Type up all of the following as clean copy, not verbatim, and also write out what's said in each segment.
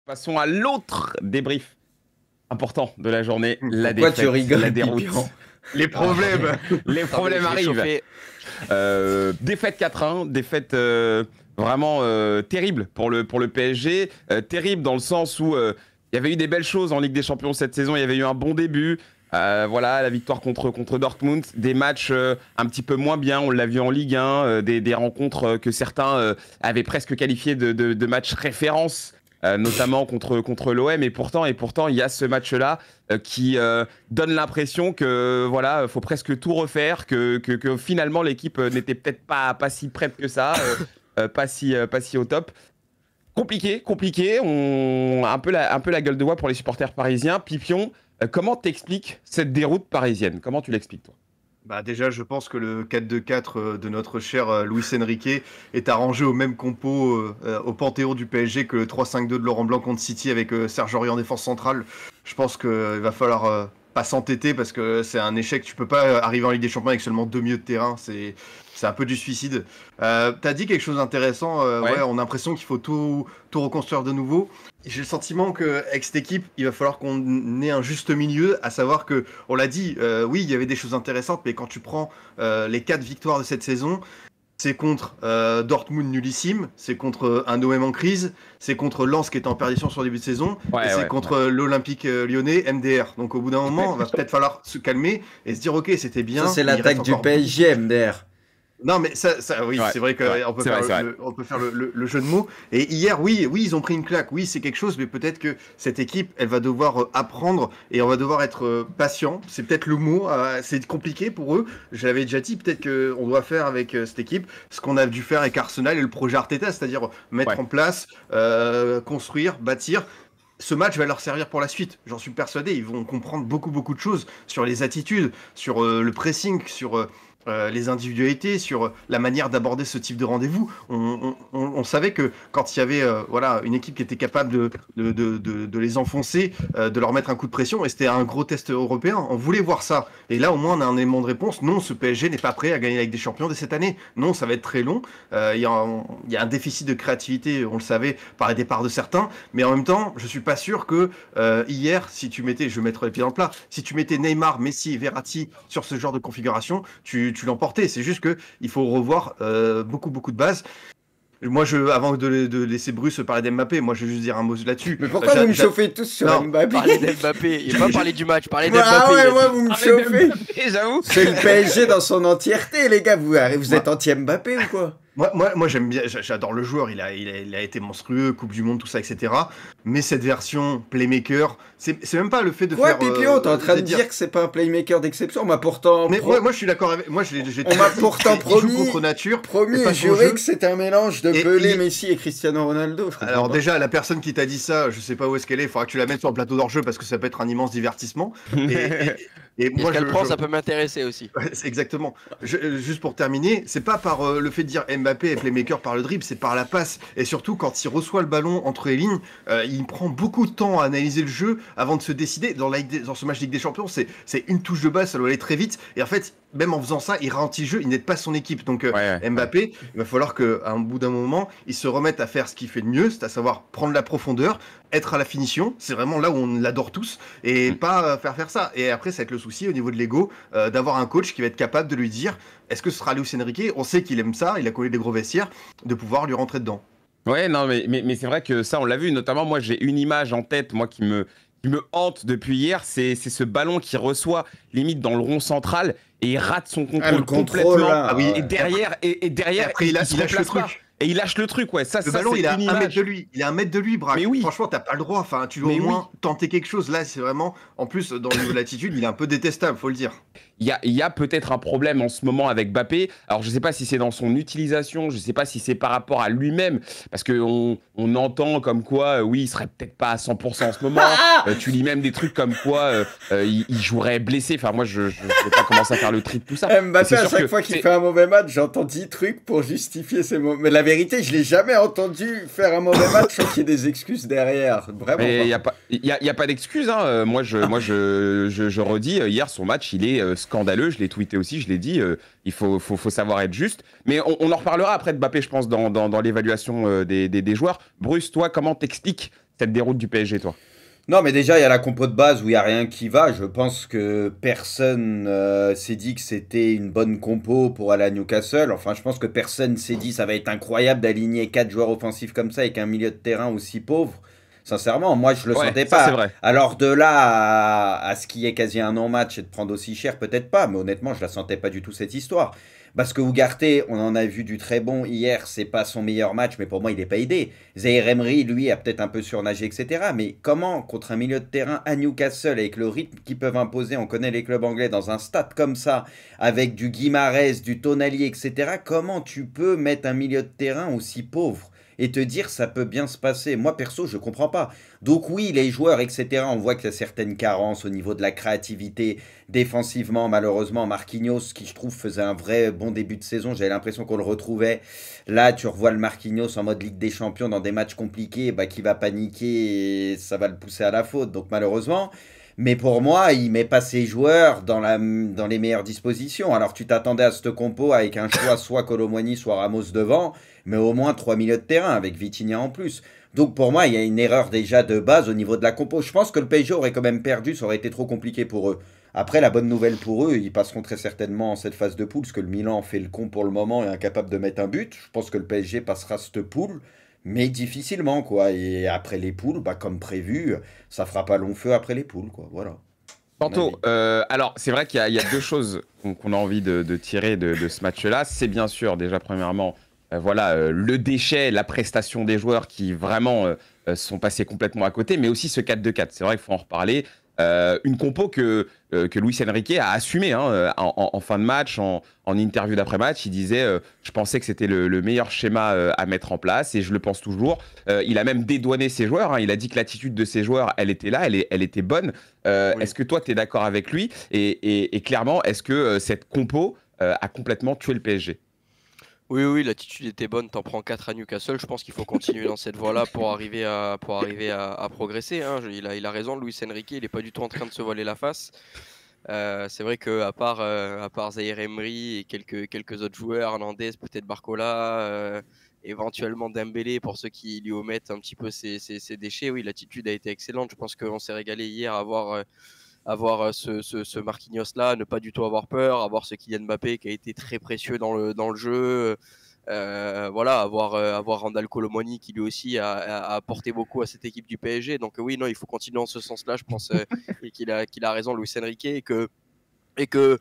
Passons à l'autre débrief important de la journée, la Pourquoi défaite, tu rigoles, la déroute. Pipion? Les problèmes, les problèmes je vais arrivent. chauffer. Défaite 4-1, défaite vraiment terrible pour le PSG. Terrible dans le sens où il y avait eu des belles choses en Ligue des Champions cette saison, il y avait eu un bon début. Voilà, la victoire contre Dortmund, des matchs un petit peu moins bien, on l'a vu en Ligue 1, des rencontres que certains avaient presque qualifiées de matchs référence. Notamment contre l'OM, et pourtant il y a ce match-là qui donne l'impression que voilà, faut presque tout refaire, que finalement l'équipe n'était peut-être pas si prête que ça, pas si au top. Compliqué, un peu la gueule de bois pour les supporters parisiens. Pipion, comment t'expliques cette déroute parisienne? Comment tu l'expliques, toi? Bah déjà, je pense que le 4-2-4 de notre cher Luis Enrique est arrangé au même compo au panthéon du PSG que le 3-5-2 de Laurent Blanc contre City avec Serge Aurier en défense centrale. Je pense qu'il va falloir pas s'entêter parce que c'est un échec. Tu peux pas arriver en Ligue des Champions avec seulement 2 milieux de terrain. C'est un peu du suicide. T'as dit quelque chose d'intéressant. Ouais, on a l'impression qu'il faut tout reconstruire de nouveau. J'ai le sentiment qu'avec cette équipe, il va falloir qu'on ait un juste milieu, à savoir que, on l'a dit, oui, il y avait des choses intéressantes, mais quand tu prends les 4 victoires de cette saison, c'est contre Dortmund nullissime, c'est contre un OM en crise, c'est contre Lens qui était en perdition sur le début de saison, et c'est contre l'Olympique lyonnais MDR. Donc au bout d'un moment, il va peut-être falloir se calmer et se dire, ok, c'était bien. Ça, c'est l'attaque du PSG, MDR. Non, mais ça oui, Ouais, c'est vrai qu'on peut, on peut faire le jeu de mots. Et hier, oui, ils ont pris une claque. Oui, c'est quelque chose, mais peut-être que cette équipe, elle va devoir apprendre et on va devoir être patient. C'est peut-être le mot. C'est compliqué pour eux. Je l'avais déjà dit, peut-être qu'on doit faire avec cette équipe ce qu'on a dû faire avec Arsenal et le projet Arteta, c'est-à-dire mettre en place, construire, bâtir. Ce match va leur servir pour la suite, j'en suis persuadé. Ils vont comprendre beaucoup de choses sur les attitudes, sur le pressing, sur les individualités, sur la manière d'aborder ce type de rendez-vous. On savait que quand il y avait voilà, une équipe qui était capable de les enfoncer, de leur mettre un coup de pression, et c'était un gros test européen, on voulait voir ça. Et là, au moins, on a un élément de réponse. Non, ce PSG n'est pas prêt à gagner la Ligue des Champions dès cette année. Non, ça va être très long. Il y a un déficit de créativité, on le savait, par les départs de certains. Mais en même temps, je suis pas sûr que hier, si tu mettais, je vais mettre les pieds dans le plat, si tu mettais Neymar, Messi et Verratti sur ce genre de configuration, tu l'emportais. C'est juste que il faut revoir beaucoup de bases. Moi, avant de laisser Bruce parler d'Mbappé, moi je vais juste dire un mot là-dessus. Mais pourquoi vous me chauffez tous sur Mbappé? Parler d'Mbappé, il n'a pas parlé du match, parler d'Mbappé. Ah ouais, moi vous me chauffez. J'avoue. C'est le PSG dans son entièreté, les gars. Vous êtes anti-Mbappé ou quoi? Moi j'aime bien, j'adore le joueur, il a été monstrueux, Coupe du Monde, tout ça, etc. Mais cette version playmaker, c'est même pas le fait de faire... Ouais, Pipion, t'es en train de dire que c'est pas un playmaker d'exception, on m'a pourtant... Mais moi je suis d'accord avec... Moi on m'a pourtant promis, contre nature, et juré que c'était un mélange de Pelé, Messi et Cristiano Ronaldo. Alors déjà, la personne qui t'a dit ça, je sais pas où est-ce qu'elle est, il faudra que tu la mettes sur le plateau d'hors-jeu parce que ça peut être un immense divertissement. Et moi, ça peut m'intéresser aussi. Exactement. Juste pour terminer, c'est pas par le fait de dire Mbappé est playmaker par le dribble, c'est par la passe. Et surtout, quand il reçoit le ballon entre les lignes, il prend beaucoup de temps à analyser le jeu avant de se décider. Dans ce match Ligue des Champions, c'est une touche de balle, ça doit aller très vite. Et en fait, même en faisant ça, il ralentit le jeu, il n'aide pas son équipe. Donc Mbappé, il va falloir qu'à un bout d'un moment, il se remette à faire ce qu'il fait de mieux, c'est à savoir prendre la profondeur, être à la finition. C'est vraiment là où on l'adore tous, et pas faire ça. Et après, ça va être le souci au niveau de l'ego, d'avoir un coach qui va être capable de lui dire, est-ce que ce sera Luis Enrique? On sait qu'il aime ça, il a collé des gros vestiaires, de pouvoir lui rentrer dedans. Ouais, non, mais c'est vrai que ça, on l'a vu. Notamment, moi, j'ai une image en tête, moi, qui me hante depuis hier, c'est ce ballon qui reçoit limite dans le rond central et il rate son contrôle complètement. Là, oui. Et derrière, après, il lâche le truc. Et il lâche le truc, ouais. Le ballon, il a 1 mètre de lui. Il a 1 mètre de lui, Braque. Mais oui. Franchement, t'as pas le droit. Enfin, tu dois au moins tenter quelque chose. Là, c'est vraiment... En plus, dans le niveau de l'attitude, il est un peu détestable, faut le dire. Il y a peut-être un problème en ce moment avec Mbappé. Alors, je sais pas si c'est dans son utilisation, je sais pas si c'est par rapport à lui-même, parce qu'on entend comme quoi, oui, il serait peut-être pas à 100% en ce moment. Tu lis même des trucs comme quoi il jouerait blessé. Enfin, moi, je vais pas commencer à faire le tri de tout ça. Mbappé, à chaque fois qu'il fait un mauvais match, j'entends 10 trucs pour justifier ses mots. Mais la vérité, je l'ai jamais entendu faire un mauvais match sans qu'il y ait des excuses derrière. Vraiment. Mais il y a pas d'excuses. Hein. Moi, je redis, hier, son match, il est scandaleux. Je l'ai tweeté aussi, je l'ai dit. Il faut savoir être juste. Mais on en reparlera après de Mbappé, je pense, dans l'évaluation des joueurs. Bruce, toi, comment t'expliques cette déroute du PSG, toi? Non, mais déjà, il y a la compo de base où il n'y a rien qui va. Je pense que personne s'est dit que c'était une bonne compo pour aller à Newcastle. Enfin, je pense que personne s'est dit ça va être incroyable d'aligner 4 joueurs offensifs comme ça avec un milieu de terrain aussi pauvre. Sincèrement, moi, je le Ouais, sentais ça c'est pas. vrai. Alors de là à ce qui est quasi un non-match et de prendre aussi cher, peut-être pas. Mais honnêtement, je la sentais pas du tout cette histoire. Parce que Ugarte, on en a vu du très bon hier. C'est pas son meilleur match, mais pour moi, il n'est pas aidé. Zaïre Emery, lui, a peut-être un peu surnagé, etc. Mais comment, contre un milieu de terrain à Newcastle, avec le rythme qu'ils peuvent imposer, on connaît les clubs anglais, dans un stade comme ça, avec du Guimarães, du Tonali, etc., comment tu peux mettre un milieu de terrain aussi pauvre et te dire ça peut bien se passer? Moi, perso, je comprends pas. Donc oui, les joueurs, etc., on voit qu'il y a certaines carences au niveau de la créativité. Défensivement, malheureusement, Marquinhos, qui je trouve faisait un vrai bon début de saison, j'avais l'impression qu'on le retrouvait. Là, tu revois le Marquinhos en mode Ligue des Champions dans des matchs compliqués, bah, qui va paniquer et ça va le pousser à la faute. Donc malheureusement, mais pour moi, il met pas ses joueurs dans les meilleures dispositions. Alors tu t'attendais à ce compo avec un choix soit Kolo Muani, soit Ramos devant, mais au moins 3 milieux de terrain avec Vitinha en plus. Donc pour moi, il y a une erreur déjà de base au niveau de la compo. Je pense que le PSG aurait quand même perdu, ça aurait été trop compliqué pour eux. Après, la bonne nouvelle pour eux, ils passeront très certainement en cette phase de poule, parce que le Milan fait le con pour le moment et est incapable de mettre un but. Je pense que le PSG passera cette poule, mais difficilement, quoi. Et après les poules, bah, comme prévu, ça fera pas long feu après les poules, quoi. Voilà. Mon avis. Panto, alors c'est vrai qu'il y a deux choses qu'on a envie de tirer de ce match-là. C'est bien sûr, déjà, premièrement, voilà, le déchet, la prestation des joueurs qui vraiment sont passés complètement à côté, mais aussi ce 4-2-4. C'est vrai qu'il faut en reparler. Une compo que Luis Enrique a assumé hein, en fin de match, en interview d'après-match. Il disait je pensais que c'était le meilleur schéma à mettre en place et je le pense toujours. Il a même dédouané ses joueurs. Hein. Il a dit que l'attitude de ses joueurs, elle était là, elle était bonne. Oui. Est-ce que toi, tu es d'accord avec lui et clairement, est-ce que cette compo a complètement tué le PSG? Oui, oui, l'attitude était bonne. T'en prends 4 à Newcastle. Je pense qu'il faut continuer dans cette voie-là pour arriver à progresser. Hein. Il a raison, Luis Enrique. Il n'est pas du tout en train de se voiler la face. C'est vrai à part Zaïre Emery et quelques autres joueurs, Hernandez, peut-être Barcola, éventuellement Dembélé, pour ceux qui lui omettent un petit peu ses déchets, oui, l'attitude a été excellente. Je pense qu'on s'est régalé hier à voir ce Marquinhos-là, ne pas du tout avoir peur, avoir ce Kylian Mbappé qui a été très précieux dans le jeu. Voilà, avoir Randal Kolo Muani qui lui aussi a apporté beaucoup à cette équipe du PSG. Donc oui, non, il faut continuer dans ce sens-là, je pense, et qu'il a raison, Luis Enrique, et que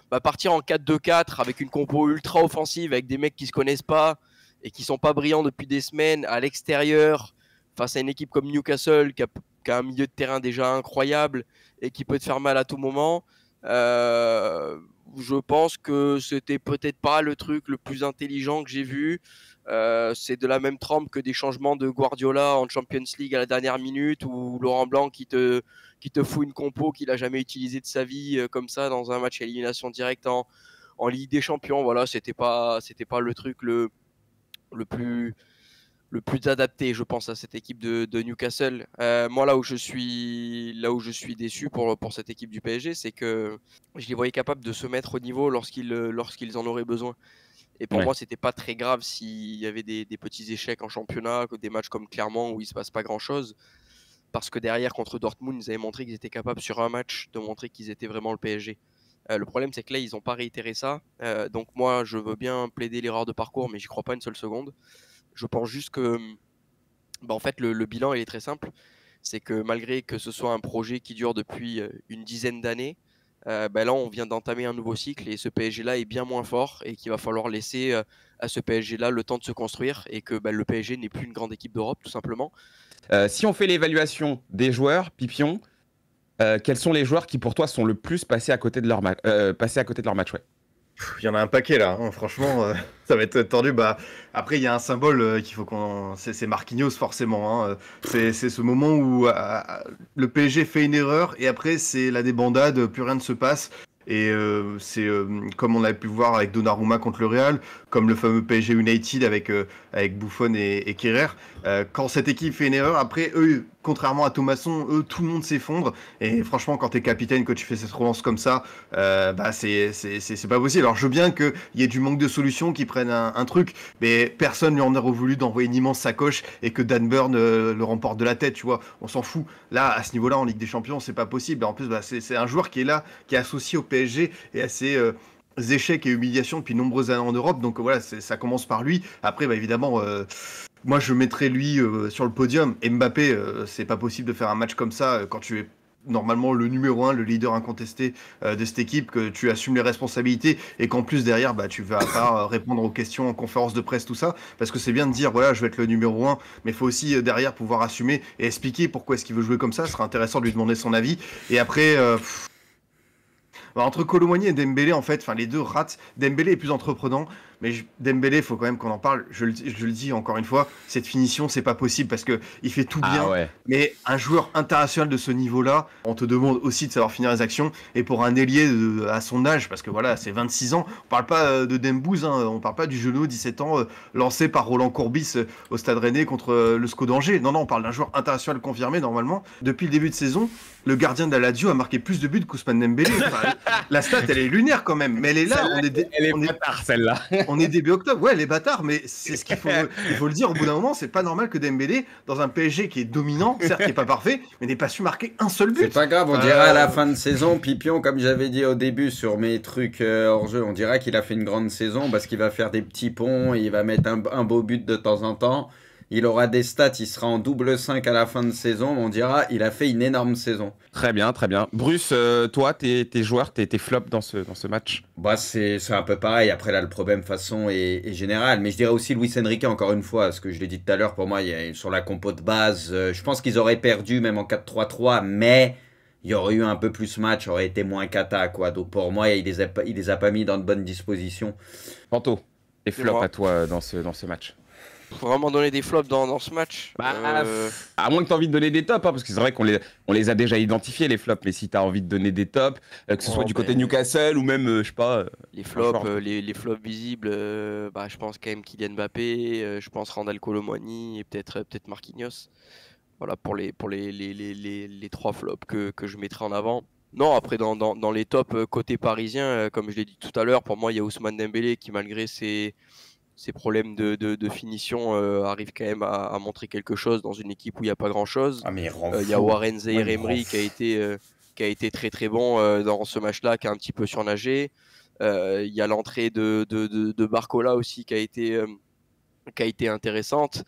bah, partir en 4-2-4 avec une compo ultra offensive, avec des mecs qui se connaissent pas et qui sont pas brillants depuis des semaines à l'extérieur, face à une équipe comme Newcastle qui a un milieu de terrain déjà incroyable et qui peut te faire mal à tout moment. Je pense que c'était peut-être pas le truc le plus intelligent que j'ai vu. C'est de la même trempe que des changements de Guardiola en Champions League à la dernière minute ou Laurent Blanc qui te fout une compo qu'il a jamais utilisée de sa vie comme ça dans un match à élimination directe en Ligue des Champions. Voilà, c'était pas le truc le plus adapté, je pense, à cette équipe de Newcastle. Moi, là où je suis déçu pour cette équipe du PSG, c'est que je les voyais capables de se mettre au niveau lorsqu'ils en auraient besoin. Et pour moi, c'était pas très grave s'il y avait des petits échecs en championnat, des matchs comme Clermont où il se passe pas grand-chose. Parce que derrière, contre Dortmund, ils avaient montré qu'ils étaient capables sur un match de montrer qu'ils étaient vraiment le PSG. Le problème, c'est que là, ils n'ont pas réitéré ça. Donc moi, je veux bien plaider l'erreur de parcours, mais j'y crois pas une seule seconde. Je pense juste que en fait, le bilan, il est très simple. C'est que malgré que ce soit un projet qui dure depuis une dizaine d'années, là, on vient d'entamer un nouveau cycle et ce PSG-là est bien moins fort et qu'il va falloir laisser à ce PSG-là le temps de se construire et que le PSG n'est plus une grande équipe d'Europe, tout simplement. Si on fait l'évaluation des joueurs, Pipion, quels sont les joueurs qui pour toi sont le plus passés à côté de leur, passés à côté de leur match? Ouais. Il y en a un paquet là, hein. Franchement, ça va être tordu. Bah, après, il y a un symbole qu'il faut qu'on. C'est Marquinhos forcément. Hein. C'est ce moment où le PSG fait une erreur et après, c'est la débandade, plus rien ne se passe. Et c'est comme on a pu voir avec Donnarumma contre le Real, comme le fameux PSG United avec Buffon et Kehrer. Quand cette équipe fait une erreur, après, eux, contrairement à Thomasson, eux, tout le monde s'effondre. Et franchement, quand t'es capitaine, que tu fais cette relance comme ça, bah c'est pas possible. Alors je veux bien qu'il y ait du manque de solutions, qui prennent un truc, mais personne lui en aurait voulu d'envoyer une immense sacoche et que Dan Burn le remporte de la tête, tu vois. On s'en fout. Là, à ce niveau-là, en Ligue des Champions, c'est pas possible. Et en plus, bah, c'est un joueur qui est là, qui est associé au PSG et à ses échecs et humiliations depuis nombreuses années en Europe. Donc voilà, ça commence par lui. Après, bah, évidemment, moi je mettrais lui sur le podium. Et Mbappé, c'est pas possible de faire un match comme ça quand tu es normalement le numéro 1, le leader incontesté de cette équipe, que tu assumes les responsabilités et qu'en plus derrière, bah, tu vas pas répondre aux questions en conférence de presse, tout ça, parce que c'est bien de dire, voilà, je vais être le numéro 1, mais il faut aussi derrière pouvoir assumer et expliquer pourquoi est-ce qu'il veut jouer comme ça. Ce serait intéressant de lui demander son avis. Et après... bah, entre Kolo Muani et Dembélé, en fait, les deux ratent. Dembélé est plus entreprenant, mais Dembélé, il faut quand même qu'on en parle. Je le dis encore une fois, cette finition, c'est pas possible parce que il fait tout bien. Ouais. Mais un joueur international de ce niveau-là, on te demande aussi de savoir finir les actions. Et pour un ailier à son âge, parce que voilà, c'est 26 ans, on parle pas de Dembouz, hein, on parle pas du genou, 17 ans, lancé par Roland Courbis au Stade Rennais contre le SCO d'Angers. Non, on parle d'un joueur international confirmé normalement. Depuis le début de saison, le gardien de la Lazio a marqué plus de buts qu'Ousmane Dembélé. Enfin, la stat, elle est lunaire quand même, mais elle est là. Elle est bâtard, celle-là. On est début octobre, ouais, les bâtards, mais c'est ce qu'il faut, il faut le dire. Au bout d'un moment, c'est pas normal que Dembélé, dans un PSG qui est dominant, certes qui est pas parfait, mais n'ait pas su marquer un seul but. C'est pas grave, on dira à la fin de saison, Pipion, comme j'avais dit au début sur mes trucs hors jeu, on dira qu'il a fait une grande saison parce qu'il va faire des petits ponts, il va mettre un beau but de temps en temps. Il aura des stats, il sera en double 5 à la fin de saison. On dira, il a fait une énorme saison. Très bien, très bien. Bruce, toi, tes joueurs, tes flops dans ce match? Bah, c'est un peu pareil. Après, là, le problème, façon, est général. Mais je dirais aussi Luis Enrique, encore une fois, ce que je l'ai dit tout à l'heure, pour moi, sur la compo de base, je pense qu'ils auraient perdu, même en 4-3-3, mais il y aurait eu un peu plus match, aurait été moins cata, quoi. Donc, pour moi, il les a pas mis dans de bonnes dispositions. Panto, tes flops à toi dans ce match? Faut vraiment donner des flops dans ce match. À moins que tu aies envie de donner des tops, hein, parce que c'est vrai qu'on les a déjà identifiés, les flops, mais si tu as envie de donner des tops, que ce soit du côté Newcastle ou même, je sais pas... les flops visibles, je pense quand même Kylian Mbappé, je pense Randal Kolo Muani et peut-être Marquinhos. Voilà pour les trois flops que je mettrai en avant. Non, après dans les tops côté parisien, comme je l'ai dit tout à l'heure, pour moi il y a Ousmane Dembélé qui, malgré ses problèmes de finition, arrivent quand même à montrer quelque chose dans une équipe où il n'y a pas grand-chose. Ah, mais il y a Warren Zaïre-Emery qui a été très très bon dans ce match-là, qui a un petit peu surnagé. Il y a l'entrée de Barcola aussi qui a été intéressante.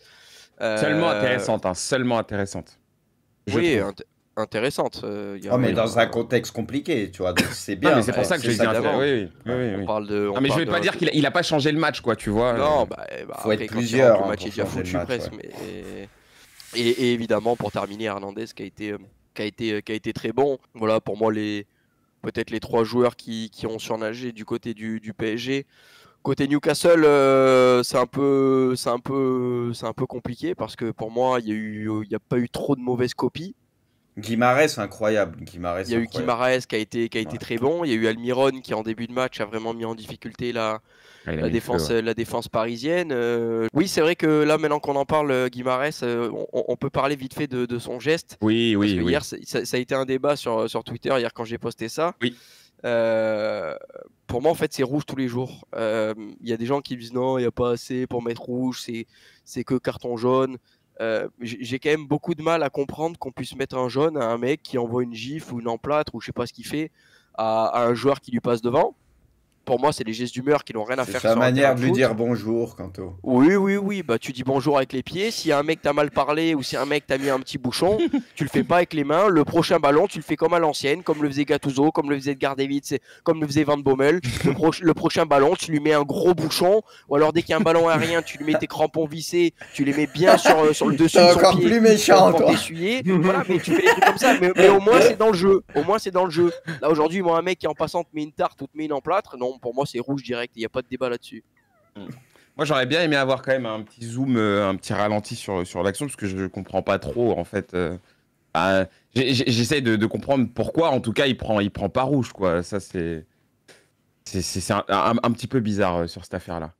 Seulement intéressante, hein, seulement intéressante. Oui, intéressante. Mais dans un contexte compliqué, tu vois, donc c'est bien. Non, mais c'est pour ça que je dis intéressant. Oui. On parle de. Non, mais je vais pas dire qu'il a pas changé le match, quoi, tu vois. Non, faut après, être plusieurs. Le match est déjà foutu presque. Et évidemment, pour terminer, Hernandez qui a été très bon. Voilà, pour moi, peut-être les trois joueurs qui ont surnagé du côté du PSG. Côté Newcastle, c'est un peu compliqué parce que pour moi, il n'y a pas eu trop de mauvaises copies. Guimarães, incroyable. Il y a eu Guimarães qui a été très bon. Il y a eu Almiron qui, en début de match, a vraiment mis en difficulté la défense parisienne. Oui, c'est vrai que là, maintenant qu'on en parle, Guimarães, on peut parler vite fait de son geste. Oui. Hier, ça a été un débat sur Twitter, hier, quand j'ai posté ça. Oui. Pour moi, en fait, c'est rouge tous les jours. Il y a des gens qui disent non, il n'y a pas assez pour mettre rouge, c'est que carton jaune. J'ai quand même beaucoup de mal à comprendre qu'on puisse mettre un jaune à un mec qui envoie une gifle ou une emplâtre ou je sais pas ce qu'il fait à un joueur qui lui passe devant. Pour moi, c'est les gestes d'humeur qui n'ont rien à faire. C'est sa manière de lui dire bonjour, Kanto. Oui. Bah, tu dis bonjour avec les pieds. Si un mec t'a mal parlé ou si un mec t'a mis un petit bouchon, tu le fais pas avec les mains. Le prochain ballon, tu le fais comme à l'ancienne, comme le faisait Gattuso, comme le faisait Gardewitz, comme le faisait Van Bommel. Le prochain ballon, tu lui mets un gros bouchon. Ou alors, dès qu'il y a un ballon aérien, tu lui mets tes crampons vissés, tu les mets bien sur le dessus de son encore pied. Plus méchant, pour t'essuyer. Voilà, mais tu fais des trucs comme ça. Mais au moins, c'est dans le jeu. Là, aujourd'hui, moi, un mec qui en passant te met une tarte ou te met une emplâtre, non, pour moi, c'est rouge direct. Il n'y a pas de débat là-dessus. Moi, j'aurais bien aimé avoir quand même un petit zoom, un petit ralenti sur l'action, parce que je ne comprends pas trop, en fait. J'essaie de comprendre pourquoi, en tout cas, il prend pas rouge, quoi. Ça, c'est un petit peu bizarre sur cette affaire-là.